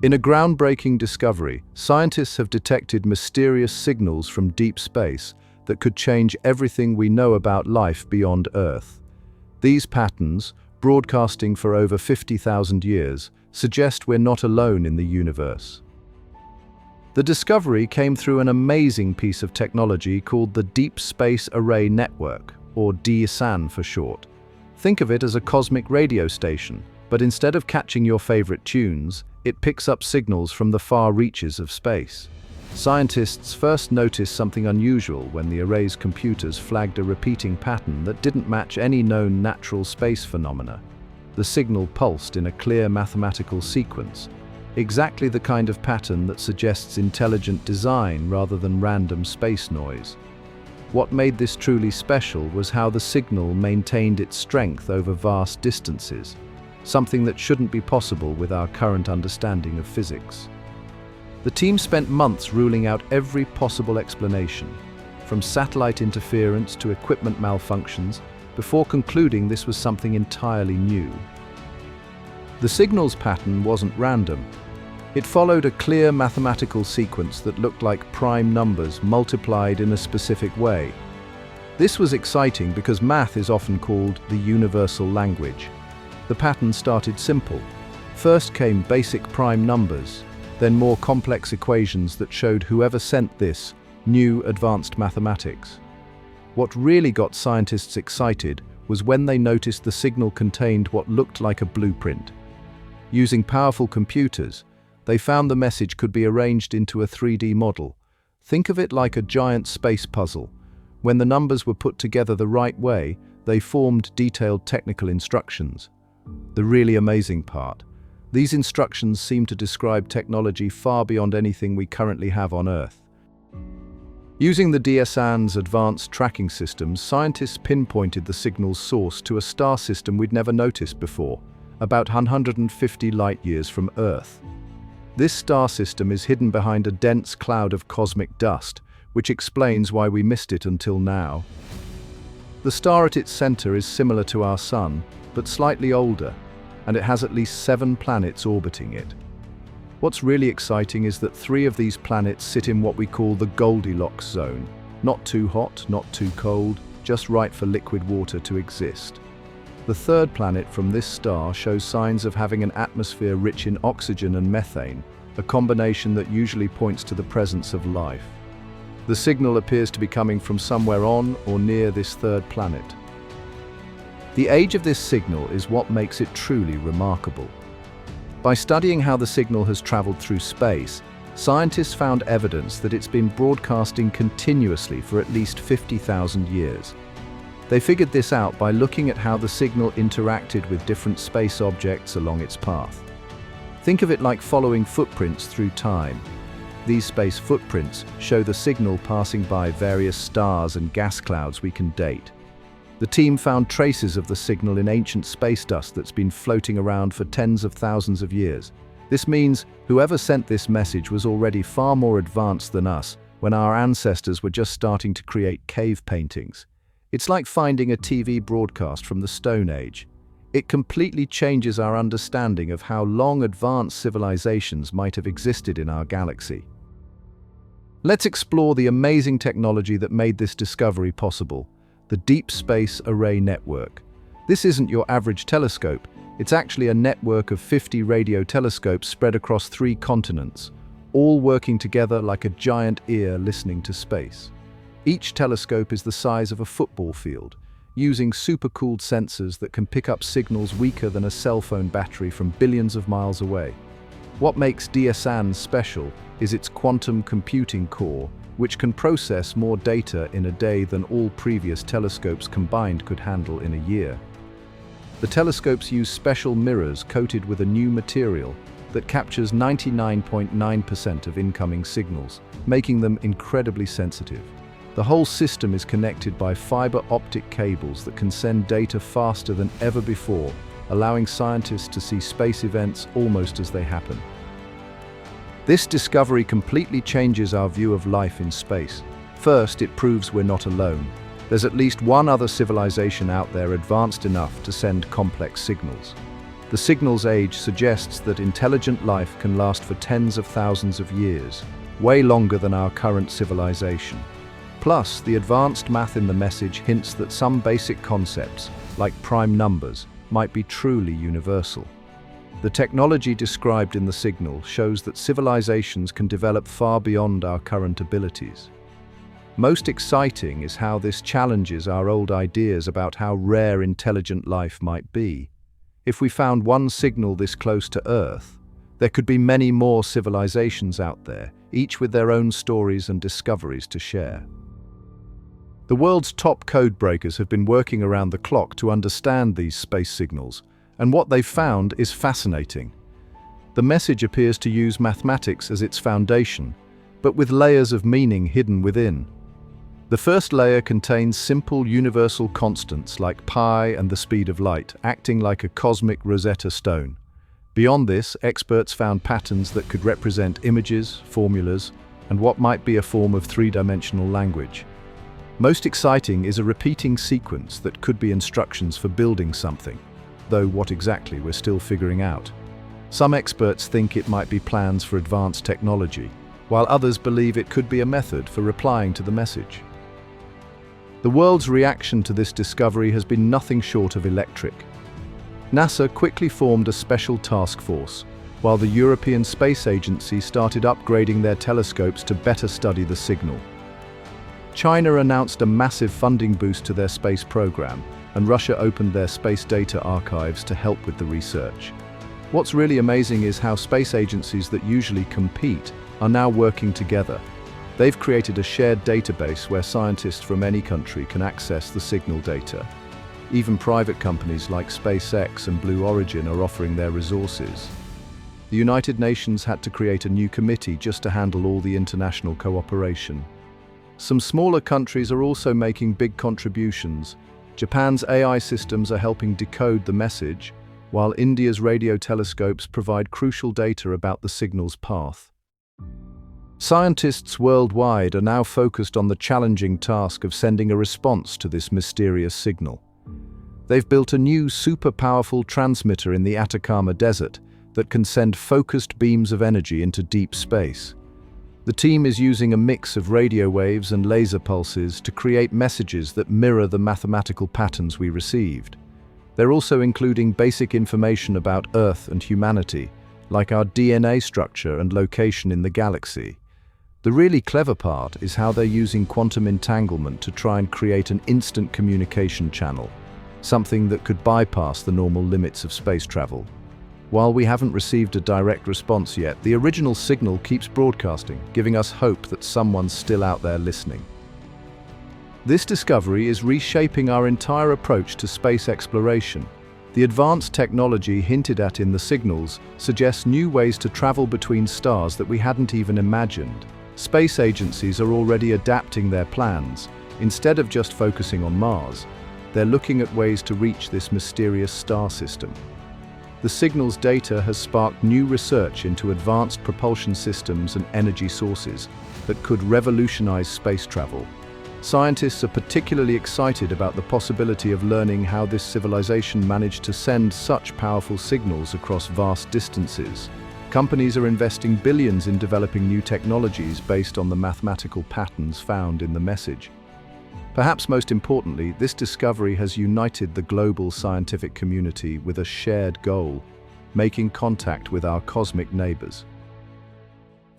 In a groundbreaking discovery, scientists have detected mysterious signals from deep space that could change everything we know about life beyond Earth. These patterns, broadcasting for over 50,000 years, suggest we're not alone in the universe. The discovery came through an amazing piece of technology called the Deep Space Array Network, or DSAN for short. Think of it as a cosmic radio station, but instead of catching your favorite tunes, it picks up signals from the far reaches of space. Scientists first noticed something unusual when the array's computers flagged a repeating pattern that didn't match any known natural space phenomena. The signal pulsed in a clear mathematical sequence, exactly the kind of pattern that suggests intelligent design rather than random space noise. What made this truly special was how the signal maintained its strength over vast distances, something that shouldn't be possible with our current understanding of physics. The team spent months ruling out every possible explanation, from satellite interference to equipment malfunctions, before concluding this was something entirely new. The signal's pattern wasn't random. It followed a clear mathematical sequence that looked like prime numbers multiplied in a specific way. This was exciting because math is often called the universal language. The pattern started simple. First came basic prime numbers, then more complex equations that showed whoever sent this knew advanced mathematics. What really got scientists excited was when they noticed the signal contained what looked like a blueprint. Using powerful computers, they found the message could be arranged into a 3D model. Think of it like a giant space puzzle. When the numbers were put together the right way, they formed detailed technical instructions. The really amazing part: these instructions seem to describe technology far beyond anything we currently have on Earth. Using the DSAN's advanced tracking systems, scientists pinpointed the signal's source to a star system we'd never noticed before, about 150 light-years from Earth. This star system is hidden behind a dense cloud of cosmic dust, which explains why we missed it until now. The star at its center is similar to our Sun, but slightly older, and it has at least 7 planets orbiting it. What's really exciting is that 3 of these planets sit in what we call the Goldilocks zone. Not too hot, not too cold, just right for liquid water to exist. The 3rd planet from this star shows signs of having an atmosphere rich in oxygen and methane, a combination that usually points to the presence of life. The signal appears to be coming from somewhere on or near this 3rd planet. The age of this signal is what makes it truly remarkable. By studying how the signal has traveled through space, scientists found evidence that it's been broadcasting continuously for at least 50,000 years. They figured this out by looking at how the signal interacted with different space objects along its path. Think of it like following footprints through time. These space footprints show the signal passing by various stars and gas clouds we can date. The team found traces of the signal in ancient space dust that's been floating around for tens of thousands of years. This means whoever sent this message was already far more advanced than us when our ancestors were just starting to create cave paintings. It's like finding a TV broadcast from the Stone Age. It completely changes our understanding of how long advanced civilizations might have existed in our galaxy. Let's explore the amazing technology that made this discovery possible: the Deep Space Array Network. This isn't your average telescope. It's actually a network of 50 radio telescopes spread across 3 continents, all working together like a giant ear listening to space. Each telescope is the size of a football field, using supercooled sensors that can pick up signals weaker than a cell phone battery from billions of miles away. What makes DSAN special is its quantum computing core, which can process more data in a day than all previous telescopes combined could handle in a year. The telescopes use special mirrors coated with a new material that captures 99.9% of incoming signals, making them incredibly sensitive. The whole system is connected by fiber optic cables that can send data faster than ever before, allowing scientists to see space events almost as they happen. This discovery completely changes our view of life in space. First, it proves we're not alone. There's at least one other civilization out there advanced enough to send complex signals. The signal's age suggests that intelligent life can last for tens of thousands of years, way longer than our current civilization. Plus, the advanced math in the message hints that some basic concepts, like prime numbers, might be truly universal. The technology described in the signal shows that civilizations can develop far beyond our current abilities. Most exciting is how this challenges our old ideas about how rare intelligent life might be. If we found one signal this close to Earth, there could be many more civilizations out there, each with their own stories and discoveries to share. The world's top code breakers have been working around the clock to understand these space signals, and what they've found is fascinating. The message appears to use mathematics as its foundation, but with layers of meaning hidden within. The first layer contains simple universal constants like pi and the speed of light, acting like a cosmic Rosetta Stone. Beyond this, experts found patterns that could represent images, formulas, and what might be a form of three-dimensional language. Most exciting is a repeating sequence that could be instructions for building something, though what exactly we're still figuring out. Some experts think it might be plans for advanced technology, while others believe it could be a method for replying to the message. The world's reaction to this discovery has been nothing short of electric. NASA quickly formed a special task force, while the European Space Agency started upgrading their telescopes to better study the signal. China announced a massive funding boost to their space program, and Russia opened their space data archives to help with the research. What's really amazing is how space agencies that usually compete are now working together. They've created a shared database where scientists from any country can access the signal data. Even private companies like SpaceX and Blue Origin are offering their resources. The United Nations had to create a new committee just to handle all the international cooperation. Some smaller countries are also making big contributions. Japan's AI systems are helping decode the message, while India's radio telescopes provide crucial data about the signal's path. Scientists worldwide are now focused on the challenging task of sending a response to this mysterious signal. They've built a new super-powerful transmitter in the Atacama Desert that can send focused beams of energy into deep space. The team is using a mix of radio waves and laser pulses to create messages that mirror the mathematical patterns we received. They're also including basic information about Earth and humanity, like our DNA structure and location in the galaxy. The really clever part is how they're using quantum entanglement to try and create an instant communication channel, something that could bypass the normal limits of space travel. While we haven't received a direct response yet, the original signal keeps broadcasting, giving us hope that someone's still out there listening. This discovery is reshaping our entire approach to space exploration. The advanced technology hinted at in the signals suggests new ways to travel between stars that we hadn't even imagined. Space agencies are already adapting their plans. Instead of just focusing on Mars, they're looking at ways to reach this mysterious star system. The signal's data has sparked new research into advanced propulsion systems and energy sources that could revolutionize space travel. Scientists are particularly excited about the possibility of learning how this civilization managed to send such powerful signals across vast distances. Companies are investing billions in developing new technologies based on the mathematical patterns found in the message. Perhaps most importantly, this discovery has united the global scientific community with a shared goal: making contact with our cosmic neighbors.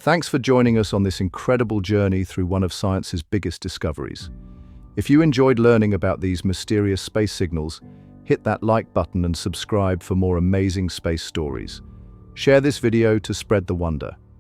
Thanks for joining us on this incredible journey through one of science's biggest discoveries. If you enjoyed learning about these mysterious space signals, hit that like button and subscribe for more amazing space stories. Share this video to spread the wonder.